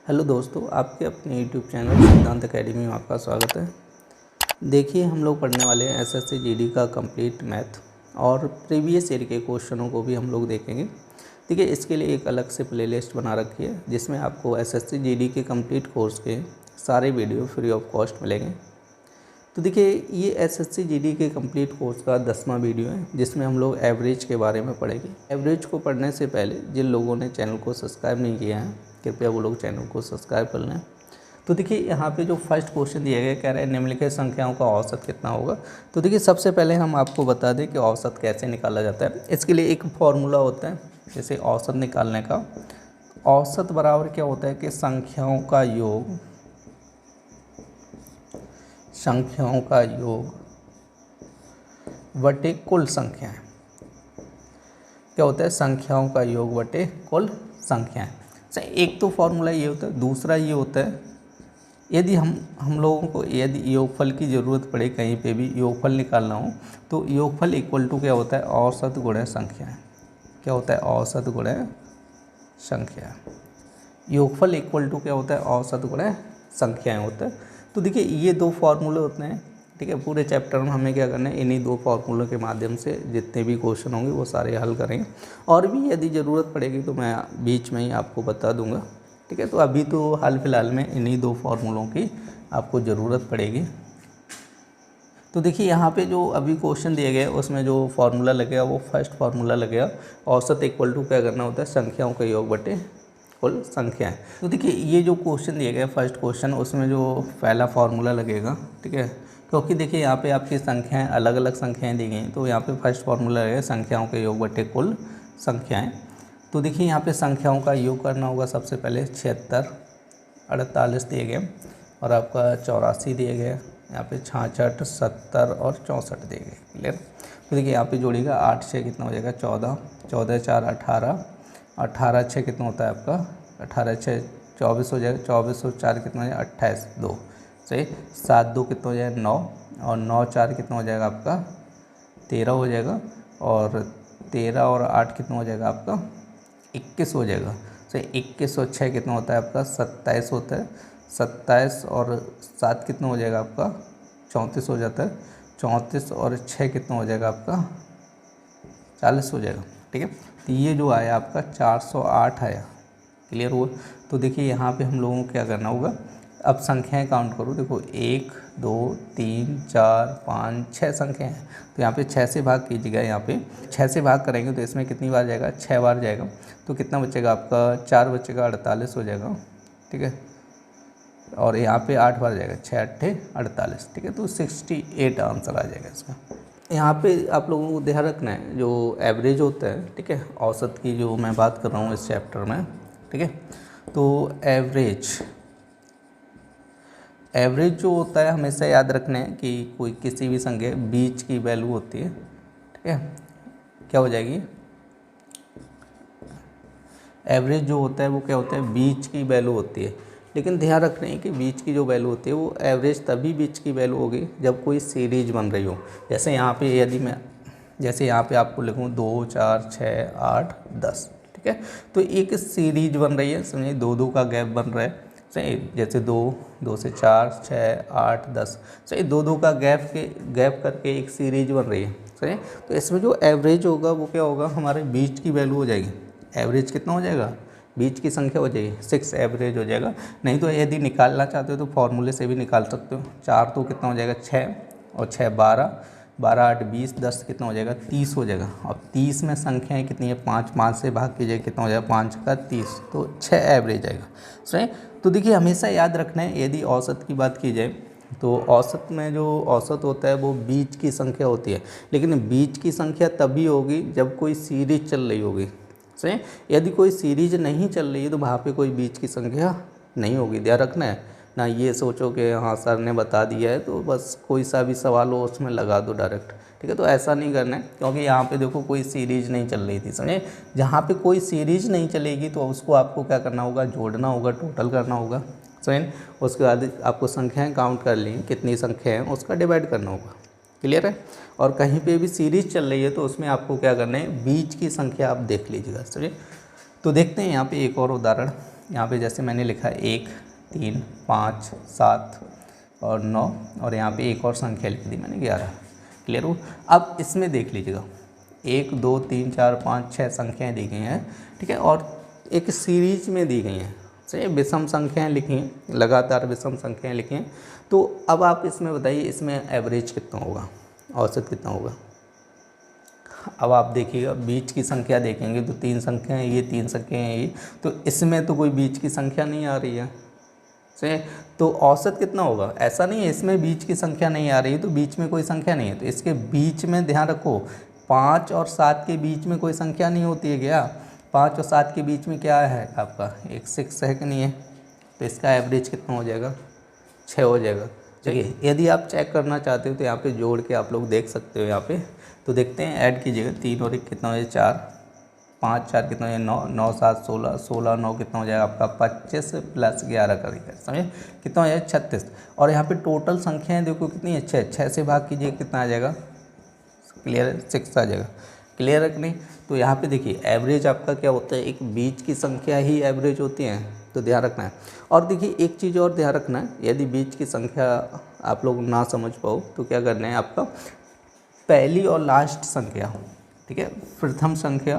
Hello दोस्तों, आपके अपने यूट्यूब चैनल सिद्धांत एकेडमी में आपका स्वागत है। देखिए, हम लोग पढ़ने वाले हैं एसएससी जीडी का कंप्लीट मैथ और प्रीवियस ईयर के क्वेश्चनों को भी हम लोग देखेंगे। देखिए, इसके लिए एक अलग से प्लेलिस्ट बना रखी है जिसमें आपको एसएससी जीडी के कंप्लीट कोर्स के सारे वीडियो फ्री ऑफ कॉस्ट मिलेंगे। तो देखिए, ये एसएससी जीडी के कंप्लीट कोर्स का 10वां वीडियो है जिसमें हम लोग एवरेज के बारे में पढ़ेंगे। एवरेज को पढ़ने से पहले जिन लोगों ने चैनल को सब्सक्राइब नहीं किया है, कृपया वो लोग चैनल को सब्सक्राइब कर लें। तो देखिए, यहाँ पे जो फर्स्ट क्वेश्चन दिया गया, कह रहे हैं निम्नलिखित संख्याओं का औसत कितना होगा। तो देखिए, सबसे पहले हम आपको बता दें कि औसत कैसे निकाला जाता है। इसके लिए एक फॉर्मूला होता है, जैसे औसत निकालने का। औसत बराबर क्या होता है कि संख्याओं का योग बटे कुल संख्याएं। क्या होता है? संख्याओं का योग बटे कुल संख्याएं। एक तो फॉर्मूला ये होता है। दूसरा ये होता है, यदि हम लोगों को यदि योगफल की ज़रूरत पड़े, कहीं पे भी योगफल निकालना हो, तो योगफल इक्वल टू क्या होता है? औसत गुणे संख्याएं। क्या होता है? औसत गुणे संख्या। योगफल इक्वल टू क्या होता है? औसत गुणे संख्याएं होता है। तो देखिए, ये दो फार्मूले होते हैं, ठीक है। पूरे चैप्टर में हमें क्या करना है? इन्हीं दो फार्मूलों के माध्यम से जितने भी क्वेश्चन होंगे वो सारे हल करेंगे। और भी यदि ज़रूरत पड़ेगी तो मैं बीच में ही आपको बता दूंगा, ठीक है। तो अभी तो हाल फिलहाल में इन्हीं दो फार्मूलों की आपको ज़रूरत पड़ेगी। तो देखिए, यहाँ पे जो अभी क्वेश्चन दिए गए उसमें जो फार्मूला लगेगा वो फर्स्ट फार्मूला लगेगा। औसत इक्वल टू क्या करना होता है? संख्याओं का योग बटे कुल संख्याएं। तो देखिए, ये जो क्वेश्चन दिए गए फर्स्ट क्वेश्चन, उसमें जो पहला फार्मूला लगेगा, ठीक है, क्योंकि देखिए यहाँ पे आपकी संख्याएं अलग अलग संख्याएं दी गई, तो यहाँ पे फर्स्ट फार्मूला लगेगा संख्याओं के योग बटे कुल संख्याएं। तो देखिए, यहाँ पे संख्याओं का योग करना होगा। सबसे पहले 76, 48 दिए गए और आपका 84 दिए गए, यहाँ पे 66, 70 और 64 दिए गए। क्लियर? तो देखिए, यहाँ पे जोड़िएगा 8 6 कितना हो जाएगा? 14, 14 4 18, 18 6 कितना होता है आपका? 18 6 24 हो जाएगा, 24 और 4 कितना हो जाएगा? 28 2 सही। 7 2 कितना हो जाएगा? 9 और 9 4 कितना हो जाएगा आपका? 13 हो जाएगा और 13 और 8 कितना हो जाएगा आपका? 21 हो जाएगा सही। 21 और 6 कितना होता है आपका? 27 होता है। 27 और 7 कितना हो जाएगा आपका? 34 हो जाता है। 34 और 6 कितना हो जाएगा आपका? 40 हो जाएगा, ठीक है। तो ये जो आया आपका 408 आया। क्लियर हुआ? तो देखिए, यहाँ पे हम लोगों को क्या करना होगा? अब संख्याएं काउंट करो। देखो, 1 2 3 4 5 6 संख्याएं हैं, तो यहाँ पे 6 से भाग कीजिएगा। यहाँ पे 6 से भाग करेंगे तो इसमें कितनी बार जाएगा? 6 बार जाएगा। तो कितना बचेगा आपका? 4 बचेगा, 48 हो जाएगा, ठीक है। और यहाँ पे 8 बार जाएगा, 6 8 48, ठीक है। तो 68 आंसर आ जाएगा इसका। यहाँ पे आप लोगों को ध्यान रखना है, जो एवरेज होता है, ठीक है, औसत की जो मैं बात कर रहा हूँ इस चैप्टर में, ठीक है। तो एवरेज जो होता है, हमेशा याद रखना है कि कोई किसी भी संख्या बीच की वैल्यू होती है, ठीक है। क्या हो जाएगी? एवरेज जो होता है वो क्या होता है? बीच की वैल्यू होती है। लेकिन ध्यान रखना है कि बीच की जो वैल्यू होती है वो एवरेज तभी बीच की वैल्यू होगी जब कोई सीरीज बन रही हो। जैसे यहाँ पे यदि मैं यहाँ पे आपको लिखूँ 2 4 6 8 10, ठीक है। तो एक सीरीज बन रही है, समझिए 2 2 का गैप बन रहा है, सही। जैसे 2 2 से 4 6 8 10, सही। 2 2 का गैप करके एक सीरीज बन रही है, सही। तो इसमें जो एवरेज होगा वो क्या होगा? हमारे बीच की वैल्यू हो जाएगी। एवरेज कितना हो जाएगा? बीच की संख्या हो जाएगी, 6 एवरेज हो जाएगा। नहीं तो यदि निकालना चाहते हो तो फॉर्मूले से भी निकाल सकते हो। 4 तो कितना हो जाएगा? 6 और 6 12, 12 8 20, 10 कितना हो जाएगा? 30 हो जाएगा। अब 30 में संख्याएं कितनी है? 5, 5 से भाग कीजिए, कितना हो जाएगा? 5 का 30, तो 6 एवरेज आएगा, सही। तो देखिए, हमेशा याद रखना है, यदि औसत की बात की जाए तो औसत में जो औसत होता है वो बीच की संख्या होती है। लेकिन बीच की संख्या तभी होगी जब कोई सीरीज चल रही होगी, सही। यदि कोई सीरीज नहीं चल रही है तो वहाँ पे कोई बीच की संख्या नहीं होगी। ध्यान रखना है ना, ये सोचो कि हाँ सर ने बता दिया है तो बस कोई सा भी सवाल हो उसमें लगा दो डायरेक्ट, ठीक है। तो ऐसा नहीं करना है, क्योंकि यहाँ पे देखो कोई सीरीज नहीं चल रही थी, समझे। जहाँ पे कोई सीरीज नहीं चलेगी तो उसको आपको क्या करना होगा? जोड़ना होगा, टोटल करना होगा, सही। उसके बाद आपको संख्याएँ काउंट कर ली, कितनी संख्या है उसका डिवाइड करना होगा। क्लियर है? और कहीं पे भी सीरीज चल रही है तो उसमें आपको क्या करना है? बीच की संख्या आप देख लीजिएगा, समझे। तो देखते हैं यहाँ पे एक और उदाहरण। यहाँ पे जैसे मैंने लिखा है 1, 3, 5, 7 और 9 और यहाँ पे एक और संख्या लिख दी मैंने 11। क्लियर हो? अब इसमें देख लीजिएगा 1, 2, 3, 4, 5, 6 संख्याएँ दी गई हैं, ठीक है, और एक सीरीज में दी गई हैं, सही, विषम संख्याएँ लिखी हैं, लगातार विषम संख्याएँ लिखी हैं। तो अब आप इसमें बताइए इसमें एवरेज कितना होगा, औसत कितना होगा। अब आप देखिएगा बीच की संख्या देखेंगे तो 3 संख्याएँ ये, 3 संख्याएँ ये, तो इसमें तो कोई बीच की संख्या नहीं आ रही है, सही। तो औसत कितना होगा, ऐसा नहीं है इसमें बीच की संख्या नहीं आ रही है तो बीच में कोई संख्या नहीं है, तो इसके बीच में ध्यान रखो 5 और 7 के बीच में कोई संख्या नहीं होती है क्या, 5 और 7 के बीच में क्या है आपका एक 6 है कि नहीं है, तो इसका एवरेज कितना हो जाएगा, 6 हो जाएगा। चलिए यदि आप चेक करना चाहते हो तो यहाँ पे जोड़ के आप लोग देख सकते हो, यहाँ पे तो देखते हैं, ऐड कीजिएगा 3 और 1 कितना हो जाएगा 4, 5 4 कितना हो जाएगा 9, 9 7 16, 16 9 कितना हो जाएगा आपका 25 प्लस 11 करेगा, समझे कितना हो जाएगा 36। और यहाँ पे टोटल संख्याएँ देखो कितनी है 6, 6 से भाग कीजिए कितना आ जाएगा, क्लियर है 6 आ जाएगा, क्लियर है कि नहीं। तो यहाँ पे देखिए एवरेज आपका क्या होता है, एक बीच की संख्या ही एवरेज होती है, तो ध्यान रखना है। और देखिए एक चीज़ और ध्यान रखना है, यदि बीच की संख्या आप लोग ना समझ पाओ तो क्या करना है आपका, पहली और लास्ट संख्या, ठीक है, प्रथम संख्या,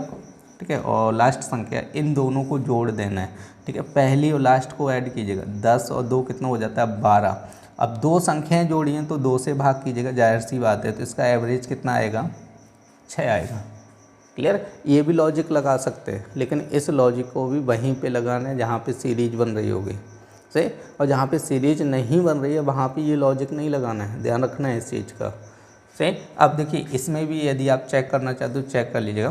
ठीक है, और लास्ट संख्या, इन दोनों को जोड़ देना है, ठीक है, पहली और लास्ट को ऐड कीजिएगा, 10 और 2 कितना हो जाता है 12। अब 2 संख्याएँ जोड़ी हैं तो 2 से भाग कीजिएगा, जाहिर सी बात है, तो इसका एवरेज कितना आएगा 6 आएगा। क्लियर, ये भी लॉजिक लगा सकते हैं लेकिन इस लॉजिक को भी वहीं पे लगाना है जहाँ पे सीरीज बन रही होगी, सही, और जहाँ पे सीरीज नहीं बन रही है वहाँ पे ये लॉजिक नहीं लगाना है, ध्यान रखना है इस चीज़ का, सही। अब देखिए इसमें भी यदि आप चेक करना चाहते हो चेक कर लीजिएगा,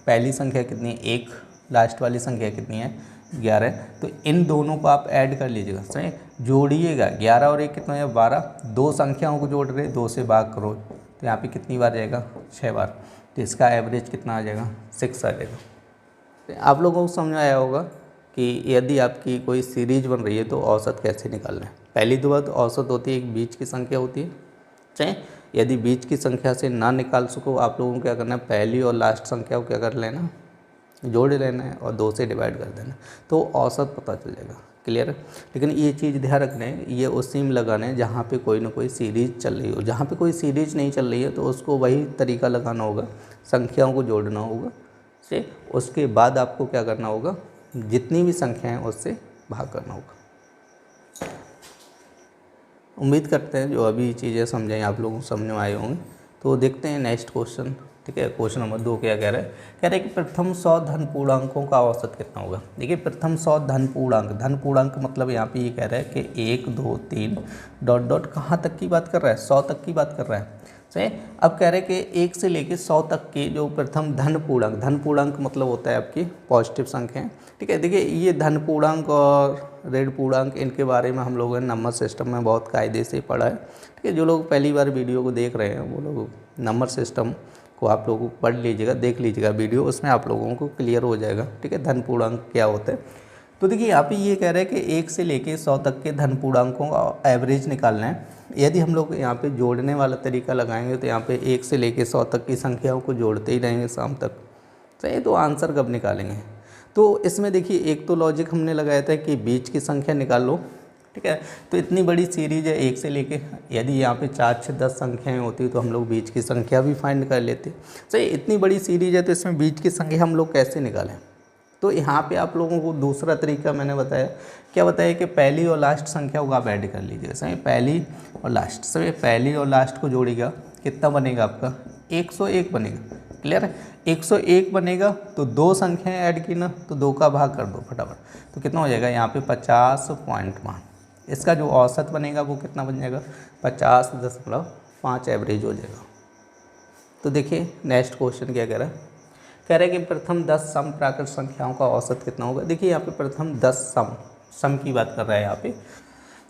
पहली संख्या कितनी है 1, लास्ट वाली संख्या कितनी है 11, तो इन दोनों को आप ऐड कर लीजिएगा, सही, जोड़िएगा 11 और 1 कितना है 12, 2 संख्याओं को जोड़ रहे 2 से भाग करो तो यहाँ पे कितनी बार जाएगा 6 बार, तो इसका एवरेज कितना आ जाएगा 6 आ जाएगा। आप लोगों को समझ आया होगा कि यदि आपकी कोई सीरीज बन रही है तो औसत कैसे निकालना है। पहली तो बात औसत होती है एक बीच की संख्या होती है, चाहे यदि बीच की संख्या से ना निकाल सको आप लोगों को क्या करना है, पहली और लास्ट संख्या को क्या कर लेना, जोड़ लेना है और 2 से डिवाइड कर देना, तो औसत पता चल जाएगा, क्लियर है। लेकिन ये चीज़ ध्यान रखना है, ये उसी में लगाना है जहाँ पे कोई ना कोई सीरीज चल रही हो, जहाँ पे कोई सीरीज नहीं चल रही है तो उसको वही तरीका लगाना होगा, संख्याओं को जोड़ना होगा, से उसके बाद आपको क्या करना होगा, जितनी भी संख्या है उससे भाग करना होगा। उम्मीद करते हैं जो अभी चीज़ें समझाई आप लोगों को समझ में आए होंगे। तो देखते हैं नेक्स्ट क्वेश्चन, ठीक है, क्वेश्चन नंबर 2 क्या कह रहा है, कह रहा है कि प्रथम 100 धन पूर्णांकों का औसत कितना होगा। देखिए प्रथम 100 धन पूर्णांक मतलब यहाँ पे ये कह रहा है कि 1 2 3 डॉट डॉट कहाँ तक की बात कर रहा है, 100 तक की बात कर रहा है, सही। अब कह रहे हैं कि 1 से लेके 100 तक के जो प्रथम धन पूर्णांक मतलब होता है आपकी पॉजिटिव संख्या, ठीक है। देखिए ये धन पूर्णांक और ऋण पूर्णांक इनके बारे में हम लोगों ने नंबर सिस्टम में बहुत कायदे से पढ़ा है, ठीक है। जो लोग पहली बार वीडियो को देख रहे हैं वो लोग नंबर सिस्टम को आप लोगों को पढ़ लीजिएगा, देख लीजिएगा वीडियो, उसमें आप लोगों को क्लियर हो जाएगा, ठीक है, धन पूर्णांक क्या होता है। तो देखिए यहाँ पे ये कह रहे हैं कि 1 से लेके 100 तक के धन पूर्णांकों का एवरेज निकालना है। यदि हम लोग यहाँ पे जोड़ने वाला तरीका लगाएंगे तो यहाँ पे 1 से लेके 100 तक की संख्याओं को जोड़ते ही रहेंगे शाम तक, सही। तो आंसर कब निकालेंगे, तो इसमें देखिए एक तो लॉजिक हमने लगाया था कि बीच की संख्या निकाल लो, ठीक है। तो इतनी बड़ी सीरीज है 1 से लेके, यदि यहाँ पे 4 6 10 संख्याएँ होती तो हम लोग बीच की संख्या भी फाइंड कर लेते, सही। इतनी बड़ी सीरीज है तो इसमें बीच की संख्या हम लोग कैसे निकालें, तो यहाँ पे आप लोगों को दूसरा तरीका मैंने बताया, क्या बताया कि पहली और लास्ट संख्या को आप ऐड कर लीजिए, सही, पहली और लास्ट, सही, पहली और लास्ट को जोड़ेगा कितना बनेगा आपका 101 बनेगा, क्लियर है। 101 बनेगा तो 2 संख्याएं ऐड की ना, तो 2 का भाग कर दो फटाफट, तो कितना हो जाएगा यहाँ पे 50.5। इसका जो औसत बनेगा वो कितना बन जाएगा 50.5 एवरेज हो जाएगा। तो देखिए नेक्स्ट क्वेश्चन क्या कह रहा है, कह रहे हैं कि प्रथम 10 सम प्राकृत संख्याओं का औसत कितना होगा। देखिए यहाँ पे प्रथम 10 सम की बात कर रहा है यहाँ पे,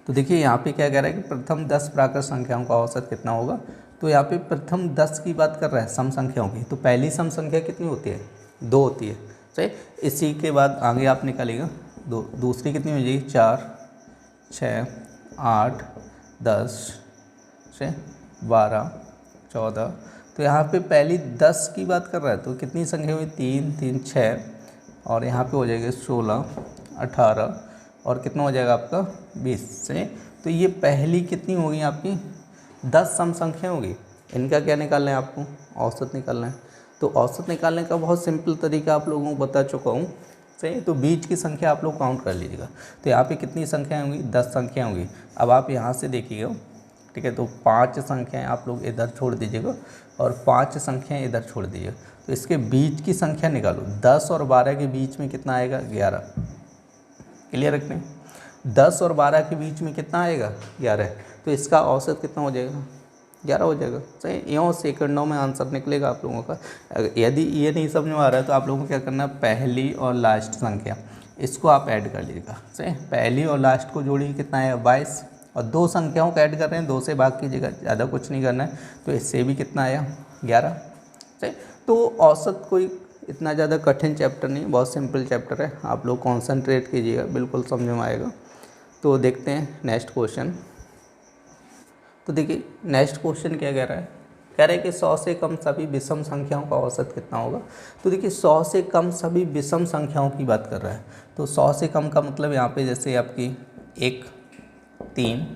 तो देखिए यहाँ पे क्या कह रहा है कि प्रथम 10 प्राकृत संख्याओं का औसत कितना होगा। तो यहाँ पे प्रथम 10 की बात कर रहा है सम संख्याओं की, तो पहली सम संख्या कितनी होती है 2 होती है, सही। इसी के बाद आगे आप निकालिएगा दूसरी कितनी हो जाएगी 4 6 8 10 12 14। तो यहाँ पे पहली 10 की बात कर रहा है तो कितनी संख्या हुई 3 3 6 और यहाँ पे हो जाएगी 16 18 और कितना हो जाएगा आपका 20 से। तो ये पहली कितनी होगी आपकी 10 सम संख्या होगी। इनका क्या निकालना है आपको, औसत निकालना है। तो औसत निकालने का बहुत सिंपल तरीका आप लोगों को बता चुका हूँ, सही। तो बीच की संख्या आप लोग काउंट कर लीजिएगा। तो यहाँ पे कितनी संख्याएं होंगी, 10 संख्या होंगी। अब आप यहाँ से देखिएगा, ठीक है। तो 5 संख्याएं आप लोग इधर छोड़ दीजिएगा और 5 संख्याएं इधर छोड़ दीजिएगा। तो इसके बीच की संख्या निकालो। 10 और 12 के बीच में कितना आएगा, 11। क्लियर रखते हैं, 10 और 12 के बीच में कितना आएगा, 11। तो इसका औसत कितना हो जाएगा, 11 हो जाएगा, सही। यूँ सेकंडों में आंसर निकलेगा आप लोगों का। यदि ये नहीं समझ में आ रहा है तो आप लोगों को क्या करना है, पहली और लास्ट संख्या इसको आप ऐड कर लीजिएगा, सही। पहली और लास्ट को जोड़िए, कितना है 22, और 2 संख्याओं को ऐड कर रहे हैं, 2 से भाग कीजिएगा, ज़्यादा कुछ नहीं करना है। तो इससे भी कितना आया, 11, सही। तो औसत कोई इतना ज़्यादा कठिन चैप्टर नहीं, बहुत सिंपल चैप्टर है। आप लोग कॉन्सेंट्रेट कीजिएगा, बिल्कुल समझ में आएगा। तो देखते हैं नेक्स्ट क्वेश्चन। तो देखिए नेक्स्ट क्वेश्चन क्या कह रहा है, कह रहा है कि 100 से कम सभी विषम संख्याओं का औसत कितना होगा। तो देखिए 100 से कम सभी विषम संख्याओं की बात कर रहा है। तो 100 से कम का मतलब यहाँ पे जैसे आपकी 1, 3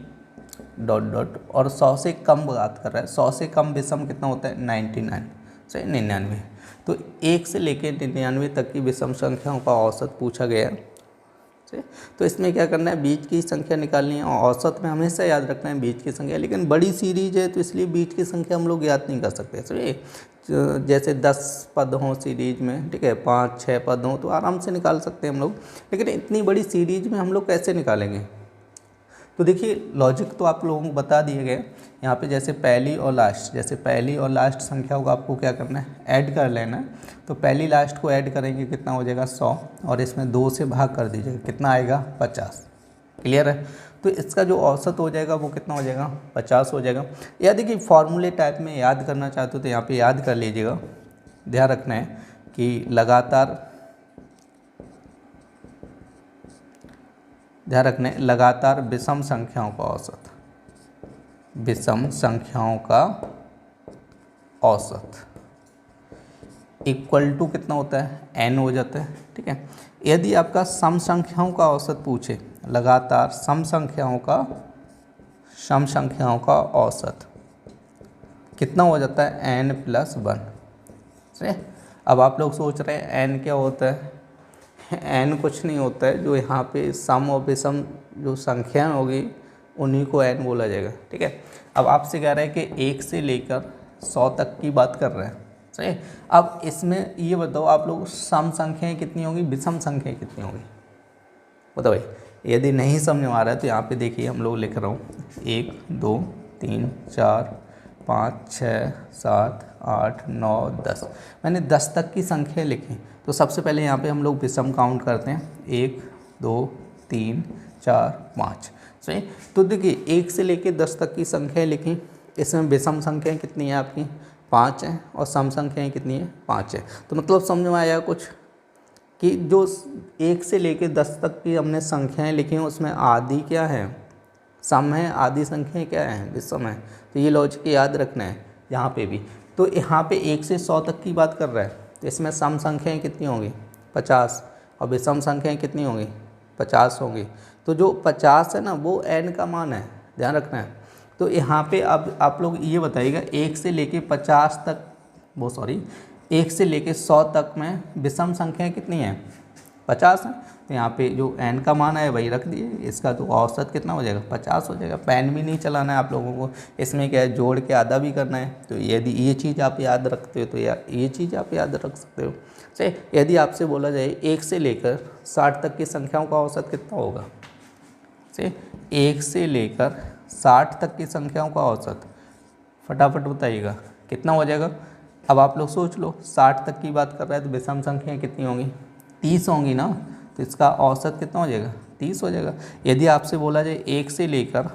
डॉट डॉट, और 100 से कम बात कर रहा है। 100 से कम विषम कितना होता है, 99, सही, 99। तो 1 से लेकर 99 तक की विषम संख्याओं का औसत पूछा गया है। तो इसमें क्या करना है, बीच की संख्या निकालनी है। और औसत में हमेशा याद रखना है बीच की संख्या, लेकिन बड़ी सीरीज है तो इसलिए बीच की संख्या हम लोग याद नहीं कर सकते। सही, जैसे 10 पद हों सीरीज में, ठीक है, 5-6 पद हों तो आराम से निकाल सकते हैं हम लोग, लेकिन इतनी बड़ी सीरीज में हम लोग कैसे निकालेंगे। तो देखिए लॉजिक तो आप लोगों को बता दिए गए। यहाँ पे जैसे पहली और लास्ट, जैसे पहली और लास्ट संख्याओं को आपको क्या करना है, ऐड कर लेना है। तो पहली लास्ट को ऐड करेंगे, कितना हो जाएगा 100, और इसमें 2 से भाग कर दीजिएगा, कितना आएगा 50। क्लियर है। तो इसका जो औसत हो जाएगा वो कितना हो जाएगा, 50 हो जाएगा। या देखिए फॉर्मूले टाइप में याद करना चाहते हो तो यहाँ पर याद कर लीजिएगा। ध्यान रखना है कि लगातार विषम संख्याओं का औसत, विषम संख्याओं का औसत इक्वल टू कितना होता है, n हो जाता है, ठीक है। यदि आपका सम संख्याओं का औसत पूछे, लगातार सम संख्याओं का औसत कितना हो जाता है, n+1, सही। अब आप लोग सोच रहे हैं n क्या होता है, n कुछ नहीं होता है, जो यहाँ पे सम और विषम जो संख्याएं होगी उन्हीं को n बोला जाएगा, ठीक है। अब आपसे कह रहा है कि 1 से लेकर 100 तक की बात कर रहे हैं, सही। अब इसमें ये बताओ आप लोग, सम संख्याएं कितनी होंगी, विषम संख्याएं कितनी होंगी, बताओ भाई। यदि नहीं समझ में आ रहा है तो यहाँ पे देखिए हम लोग लिख रहा हूँ 1 2 3 4 5 6 7 8 9 10, मैंने 10 तक की संख्या लिखी। तो सबसे पहले यहाँ पे हम लोग विषम काउंट करते हैं, 1 2 3 4 5, सही। तो देखिए 1 से लेके 10 तक की संख्याएं लिखी। इसमें विषम संख्याएं कितनी है आपकी, 5 हैं, और सम संख्याएं कितनी है, 5 है। तो मतलब समझ में आया कुछ, कि जो 1 से लेके 10 तक की हमने संख्याएं लिखी हैं उसमें आधी क्या है, सम है, आधी संख्याएं क्या है, विषम है। तो ये लॉजिक याद रखना है यहाँ पे भी। तो यहाँ पे 1 से 100 तक की बात कर रहा है, तो इसमें सम संख्याएं कितनी होंगी, 50, और विषम संख्याएं कितनी होंगी, 50 होंगी। तो जो 50 है ना वो n का मान है, ध्यान रखना है। तो यहाँ पे अब आप लोग ये बताइएगा 1 से लेके 50 तक, 1 से लेके 100 तक में विषम संख्याएं कितनी हैं, 50 है। तो यहाँ पे जो n का मान है वही रख दिए, इसका तो औसत कितना हो जाएगा, 50 हो जाएगा। पेन भी नहीं चलाना है आप लोगों को, इसमें क्या है, जोड़ के आधा भी करना है। तो यदि ये चीज़ आप याद रखते हो तो ये चीज़ आप याद रख सकते हो, सही। यदि आपसे बोला जाए 1 से लेकर 60 तक की संख्याओं का औसत कितना होगा, सही। 1 से लेकर 60 तक की संख्याओं का औसत फटाफट बताइएगा कितना हो जाएगा। अब आप लोग सोच लो, 60 तक की बात कर रहा है तो विषम संख्याएं कितनी होंगी, 30 होंगी ना। तो इसका औसत कितना हो जाएगा, 30 हो जाएगा। यदि आपसे बोला जाए 1 से लेकर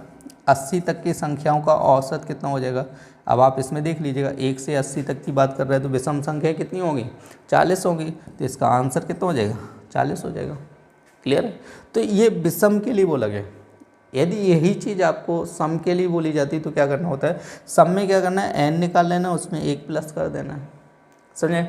80 तक की संख्याओं का औसत कितना हो जाएगा, अब आप इसमें देख लीजिएगा 1 से 80 तक की बात कर रहे हैं तो विषम संख्या कितनी होगी, 40 होगी। तो इसका आंसर कितना हो जाएगा, 40 हो जाएगा। क्लियर है। तो ये विषम के लिए बोला गया। यदि यही चीज़ आपको सम के लिए बोली जाती तो क्या करना होता है, सम में क्या करना है, n निकाल लेना, उसमें 1 प्लस कर देना है, समझे।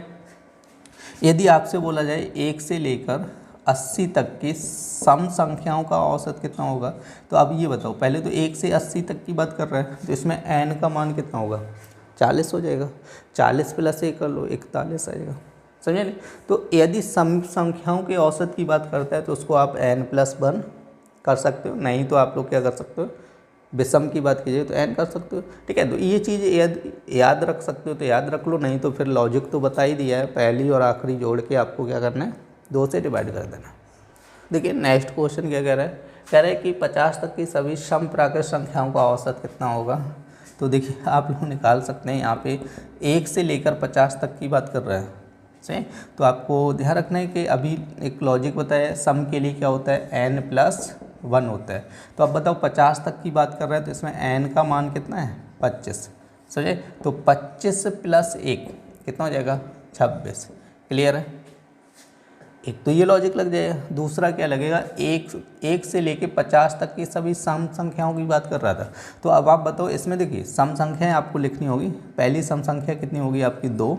यदि आपसे बोला जाए 1 से लेकर 80 तक की सम संख्याओं का औसत कितना होगा। तो अब ये बताओ, पहले तो 1 से 80 तक की बात कर रहे हैं, तो इसमें n का मान कितना होगा, 40 हो जाएगा। 40 + 1 कर लो, 41 आएगा। समझे नहीं। तो यदि सम संख्याओं के औसत की बात करता है तो उसको आप n+1 कर सकते हो, नहीं तो आप लोग क्या कर सकते हो, विषम की बात कीजिए तो n कर सकते हो। ठीक है, तो ये चीज़ याद रख सकते हो तो याद रख लो, नहीं तो फिर लॉजिक तो बता ही दिया है, पहली और आखिरी जोड़ के आपको क्या करना है, 2 से डिवाइड कर देना। देखिए नेक्स्ट क्वेश्चन क्या कह रहा है, कह रहा है कि 50 तक की सभी सम प्राकृत संख्याओं का औसत कितना होगा। तो देखिए आप लोग निकाल सकते हैं, यहाँ पे 1 से लेकर 50 तक की बात कर रहे हैं, सही। तो आपको ध्यान रखना है कि अभी एक लॉजिक बताया, सम के लिए क्या होता है, n+1 होता है। तो अब बताओ 50 तक की बात कर रहे हैं तो इसमें n का मान कितना है, 25, समझे। तो 25 + 1 कितना हो जाएगा, 26। क्लियर है। एक तो ये लॉजिक लग जाएगा, दूसरा क्या लगेगा, एक से लेके 50 तक की सभी सम संख्याओं की बात कर रहा था। तो अब आप बताओ इसमें, देखिए सम संख्याएं आपको लिखनी होगी। पहली सम संख्या कितनी होगी आपकी, 2,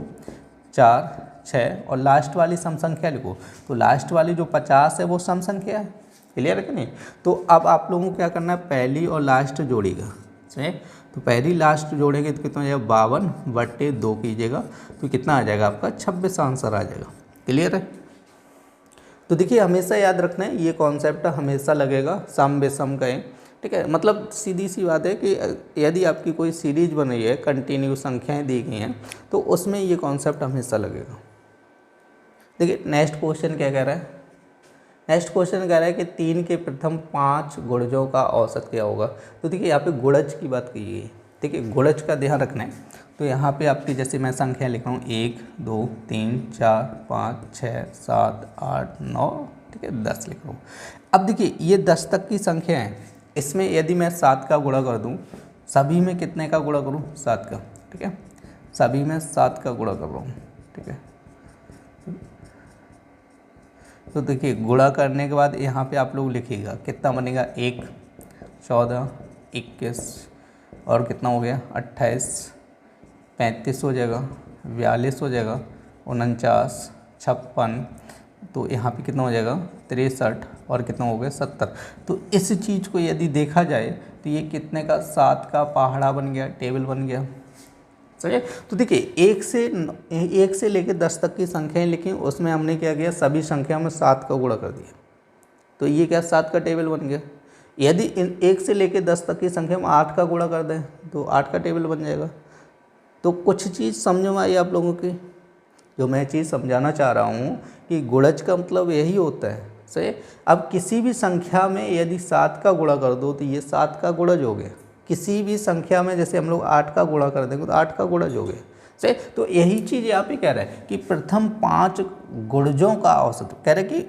4, 6 और लास्ट वाली सम संख्या लिखो। तो लास्ट वाली जो 50 है वो सम संख्या है। क्लियर है कि नहीं। तो अब आप लोगों को क्या करना है, पहली और लास्ट जोड़ेगा, सही। तो पहली लास्ट जोड़ेंगे तो कितना हो जाएगा, 52/2 कीजिएगा तो कितना आ जाएगा आपका, 26 आंसर आ जाएगा। क्लियर है। तो देखिए हमेशा याद रखना है, ये कॉन्सेप्ट हमेशा लगेगा सम विषम का। ठीक है, मतलब सीधी सी बात है कि यदि आपकी कोई सीरीज बन रही है, कंटिन्यू संख्याएं दी गई हैं, तो उसमें ये कॉन्सेप्ट हमेशा लगेगा। देखिए नेक्स्ट क्वेश्चन क्या कह रहा है, नेक्स्ट क्वेश्चन कह रहा है कि 3 के प्रथम 5 गुणजों का औसत क्या होगा। तो देखिए यहाँ पे गुणज की बात की गई है। देखिए गुणज का ध्यान रखना है। तो यहाँ पे आपकी जैसे मैं संख्या लिख रहा हूँ, 1, 2, 3, 4, 5, 6, 7, 8, 9, ठीक है, 10 लिख रहा हूँ। अब देखिए ये 10 तक की संख्या है, इसमें यदि मैं 7 का गुणा कर दूँ, सभी में कितने का गुणा करूँ, 7 का। ठीक है, सभी में 7 का गुणा कर रहा हूँ। ठीक है, तो देखिए गुणा करने के बाद यहाँ पे आप लोग लिखिएगा कितना बनेगा, 1, 14, 21 और कितना हो गया, 28, 35 हो जाएगा, 42 हो जाएगा, 49, 56, तो यहाँ पे कितना हो जाएगा, 63 और कितना हो गया, 70। तो इस चीज़ को यदि देखा जाए तो ये कितने का, 7 का पहाड़ा बन गया, टेबल बन गया। सही है। तो देखिए 1 से लेकर 10 तक की संख्याएं लिखी, उसमें हमने क्या किया, सभी संख्याओं में 7 का गुणा कर दिया, तो ये क्या, 7 का टेबल बन गया। यदि 1 से लेकर 10 तक की संख्या में 8 का गुणा कर दें तो 8 का टेबल बन जाएगा। तो कुछ चीज़ समझ में आई आप लोगों की, जो मैं चीज़ समझाना चाह रहा हूँ कि गुणज का मतलब यही होता है। सही। अब किसी भी संख्या में यदि 7 का गुणा कर दो तो ये 7 का गुणज हो गया। किसी भी संख्या में जैसे हम लोग 8 का गुणा कर देंगे तो 8 का गुणज हो गया। सही। तो यही चीज़ यहाँ पे कह रहा है कि प्रथम 5 गुणजों का औसत, कह रहे कि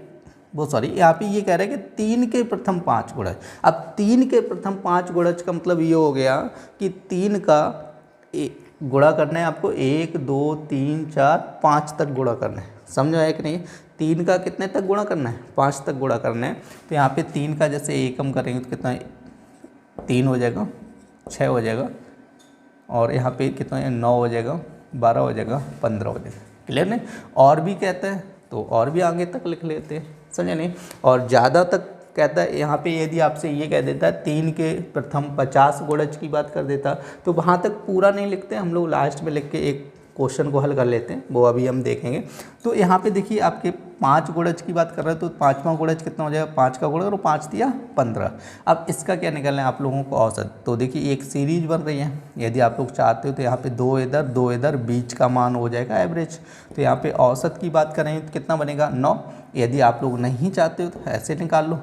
वो सॉरी यहाँ पे ये कह रहे हैं कि 3 के प्रथम 5 गुणज। अब 3 के प्रथम 5 गुणज का मतलब ये हो गया कि 3 का गुणा करना है आपको, 1, 2, 3, 4, 5 तक गुणा करना है। समझो है कि नहीं। 3 का कितने तक गुणा करना है, 5 तक गुणा करना है। तो यहाँ पे 3 का जैसे एकम करेंगे तो कितना, 3 हो जाएगा, 6 हो जाएगा और यहाँ पे कितना है, 9 हो जाएगा, 12 हो जाएगा, 15 हो जाएगा। क्लियर नहीं। और भी कहते हैं तो और भी आगे तक लिख लेते हैं, समझे नहीं। और ज़्यादा तक कहता है, यहाँ पे यदि आपसे ये कह देता है 3 के प्रथम 50 गुणज की बात कर देता तो वहाँ तक पूरा नहीं लिखते हम लोग, लास्ट में लिख के एक क्वेश्चन को हल कर लेते हैं, वो अभी हम देखेंगे। तो यहाँ पे देखिए आपके 5 गुणज की बात कर रहे हैं तो 5वां गुणज कितना हो जाएगा, 5 का गुणज करो, 5 दिया 15। अब इसका क्या निकलना है आप लोगों को, औसत। तो देखिए एक सीरीज बन रही है, यदि आप लोग चाहते हो तो यहाँ पे 2 इधर 2 इधर, बीच का मान हो जाएगा एवरेज। तो यहाँ पे औसत की बात करें तो कितना बनेगा, 9। यदि आप लोग नहीं चाहते हो तो ऐसे निकाल लो,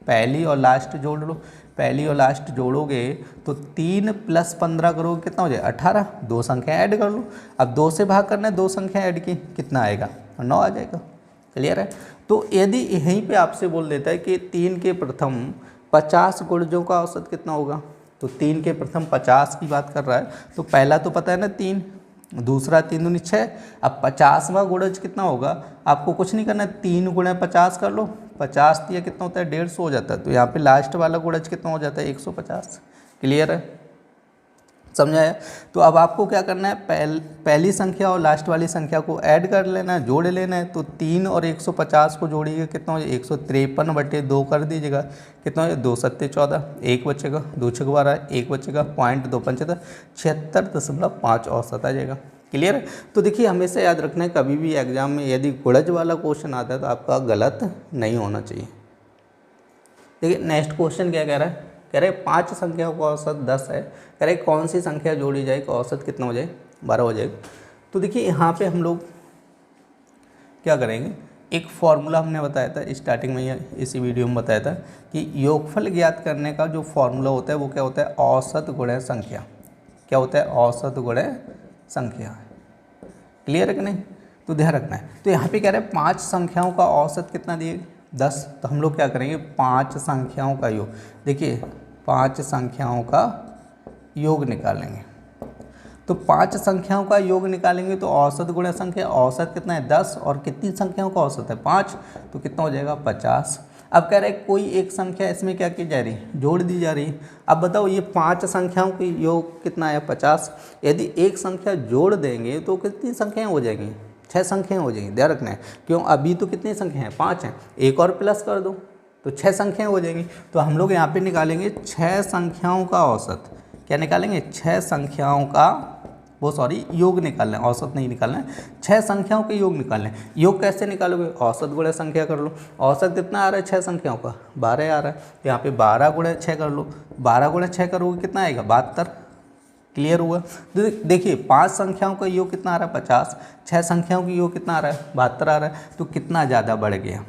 पहली और लास्ट जोड़ लो। पहली और लास्ट जोड़ोगे तो 3 + 15 करोगे कितना हो जाएगा, 18। 2 संख्या ऐड कर लो। अब 2 से भाग करना है, 2 संख्या ऐड की कितना आएगा, 9 आ जाएगा। क्लियर है। तो यदि यहीं पे आपसे बोल देता है कि 3 के प्रथम 50 गुणजों का औसत कितना होगा, तो 3 के प्रथम 50 की बात कर रहा है तो पहला तो पता है ना 3, दूसरा 3 दूनी 6। अब 50वां गुणज कितना होगा, आपको कुछ नहीं करना है, 3 × 50 कर लो, 50 दिया कितना होता है, 150 हो जाता है। तो यहाँ पे लास्ट वाला गुणज कितना हो जाता है, 150। क्लियर है। समझाया। तो अब आपको क्या करना है, पहली संख्या और लास्ट वाली संख्या को ऐड कर लेना है, जोड़ लेना है। तो 3 और 150 को जोड़िएगा, कितना हो जाएगा 153/2 कर दीजिएगा, कितना हो जाएगा 2 सत्ते 14, 1 बचेगा, 2 छक 12, 1 बचेगा, पॉइंट 2 पंचहत्तर, 76.5 औसत आ जाएगा। क्लियर है। तो देखिए हमेशा याद रखना है, कभी भी एग्जाम में यदि गुणज वाला क्वेश्चन आता है तो आपका गलत नहीं होना चाहिए। देखिए नेक्स्ट क्वेश्चन क्या कह रहा है, कह रहे 5 संख्याओं का औसत 10 है, कह रहे कौन सी संख्या जोड़ी जाए तो औसत कितना हो जाए 12 हो जाएगा। तो देखिए यहाँ पे हम लोग क्या करेंगे, एक फॉर्मूला हमने बताया था स्टार्टिंग में, इसी वीडियो में बताया था कि योगफल ज्ञात करने का जो फॉर्मूला होता है वो क्या होता है, औसत गुणे संख्या। क्या होता है, औसत गुणे संख्या। क्लियर है कि नहीं, तो ध्यान रखना है। तो यहाँ पे कह रहे हैं 5 संख्याओं का औसत कितना दिए 10, तो हम लोग क्या करेंगे 5 संख्याओं का योग, देखिए 5 संख्याओं का योग निकालेंगे। तो 5 संख्याओं का योग निकालेंगे तो औसत गुणा संख्या, औसत कितना है 10 और कितनी संख्याओं का औसत है 5, तो कितना हो जाएगा 50। अब कह रहे हैं कोई एक संख्या इसमें क्या की जा रही है, जोड़ दी जा रही है। अब बताओ ये 5 संख्याओं की योग कितना है 50, यदि एक संख्या जोड़ देंगे तो कितनी संख्याएं हो जाएंगी, 6 संख्याएं हो जाएंगी। ध्यान रखना है, क्यों अभी तो कितनी संख्या है 5 हैं, एक और प्लस कर दो तो 6 संख्याएं हो जाएंगी। तो हम लोग यहाँ पे निकालेंगे 6 संख्याओं का औसत। क्या निकालेंगे, 6 संख्याओं का योग निकालना है, औसत नहीं निकालना है, 6 संख्याओं के योग निकालना है। योग कैसे निकालोगे, औसत गुणा संख्या कर लो। औसत कितना आ रहा है 6 संख्याओं का, 12 आ रहा है, तो यहाँ पे 12 गुणा 6 कर लो, 12 गुणा 6 करोगे कितना आएगा 72। क्लियर हुआ। तो देखिए 5 संख्याओं का योग कितना आ रहा है 50, 6 संख्याओं की योग कितना आ रहा है 72 आ रहा है, तो कितना ज़्यादा बढ़ गया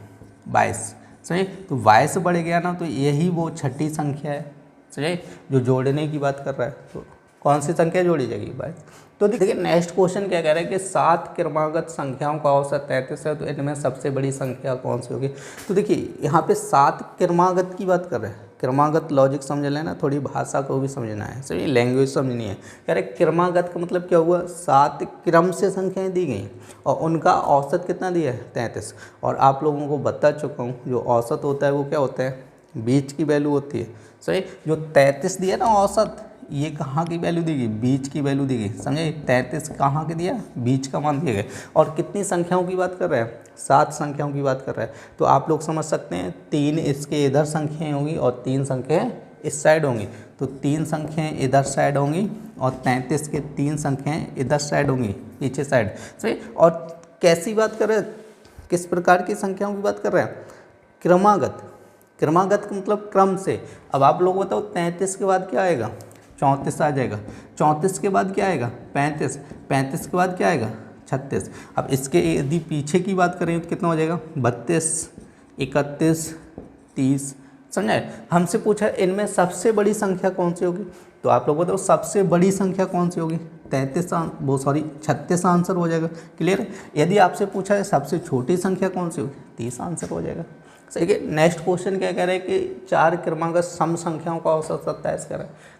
22। सही, तो 22 बढ़ गया ना, तो यही वो छठी संख्या है, सही, जो जोड़ने की बात कर रहा है। तो कौन सी संख्या जोड़ी जाएगी 22। तो देखिए नेक्स्ट क्वेश्चन क्या कह रहा है कि 7 क्रमागत संख्याओं का औसत 33 है, तो इनमें सबसे बड़ी संख्या कौन सी होगी। तो देखिए यहाँ पे 7 क्रमागत की बात कर रहे हैं, क्रमागत लॉजिक समझ लेना, थोड़ी भाषा को भी समझना है, सही लैंग्वेज समझनी है। कह रहे क्रमागत का मतलब क्या हुआ, 7 क्रम से संख्याएं दी गई और उनका औसत कितना दिया है 33। और आप लोगों को बता चुका हूँ जो औसत होता है वो क्या होता है, बीच की वैल्यू होती है। सही, जो 33 दिया ना औसत, ये कहाँ की वैल्यू दी गई, बीच की वैल्यू दी गई, समझे। 33 कहाँ के दिया, बीच का मान दिया गया। और कितनी संख्याओं की बात कर रहे हैं, 7 संख्याओं की बात कर रहे हैं। तो आप लोग समझ सकते हैं 3 इसके इधर संख्याएं होंगी और 3 संख्याएं इस साइड होंगी, तो 3 संख्याएं इधर साइड होंगी और 33 के 3 संख्याएं इधर साइड होंगी, पीछे साइड। सही, और कैसी बात कर रहे हैं, किस प्रकार की संख्याओं की बात कर रहे हैं, क्रमागत। क्रमागत का मतलब क्रम से। अब आप लोग बताओ 33 के बाद क्या आएगा, 34 आ जाएगा, 34 के बाद क्या आएगा 35, 35 के बाद क्या आएगा 36। अब इसके यदि पीछे की बात करें तो कितना हो जाएगा 32, 31, 30। समझे। हमसे पूछा इनमें सबसे बड़ी संख्या कौन सी होगी, तो आप लोग बताओ सबसे बड़ी संख्या कौन सी होगी, 36 आंसर हो जाएगा। क्लियर। यदि आपसे पूछा है सबसे छोटी संख्या कौन सी होगी, 30 आंसर हो जाएगा। सही है। नेक्स्ट क्वेश्चन क्या कह रहे हैं कि 4 क्रमागत सम संख्याओं का औसत 27 कह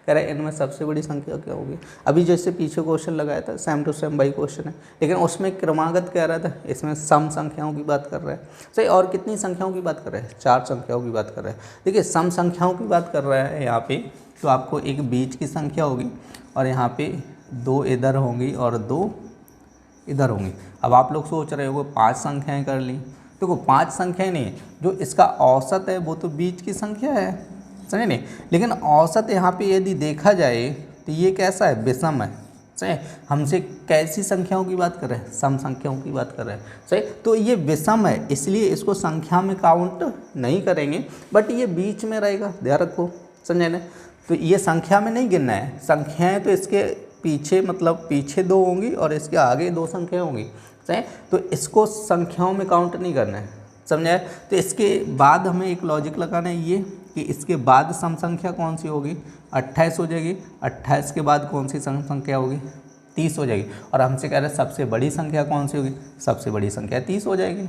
रहे हैं इनमें सबसे बड़ी संख्या क्या होगी। अभी जैसे पीछे क्वेश्चन लगाया था सेम टू सेम वही क्वेश्चन है, लेकिन उसमें क्रमागत कह रहा था, इसमें सम संख्याओं की बात कर रहे हैं। सही, और कितनी संख्याओं की बात कर रहे हैं, 4 संख्याओं की बात कर रहे हैं। देखिए सम संख्याओं की बात कर रहे हैं यहाँ पे, तो आपको एक बीच की संख्या होगी और यहाँ पे 2 इधर होंगी और 2 इधर होंगी। अब आप लोग सोच रहे हो 5 संख्याएँ कर ली, देखो 5 संख्याएं नहीं है, जो इसका औसत है वो तो बीच की संख्या है, समझे नहीं। लेकिन औसत यहाँ पे यदि देखा जाए तो ये कैसा है, विषम है। सही, हमसे कैसी संख्याओं की बात कर रहे हैं, सम संख्याओं की बात कर रहे हैं। सही, तो ये विषम है इसलिए इसको संख्या में काउंट नहीं करेंगे, बट ये बीच में रहेगा, ध्यान रखो, समझे ना। तो ये संख्या में नहीं गिनना है, संख्याएँ तो इसके पीछे मतलब पीछे 2 होंगी और इसके आगे 2 संख्याएँ होंगी। सही, तो इसको संख्याओं में काउंट नहीं करना है, समझे। तो इसके बाद हमें एक लॉजिक लगाना है ये कि इसके बाद सम संख्या कौन सी होगी, 28 हो जाएगी। 28 के बाद कौन सी सम संख्या होगी, 30 हो जाएगी। और हमसे कह रहे हैं सबसे बड़ी संख्या कौन सी होगी, सबसे बड़ी संख्या 30 हो जाएगी।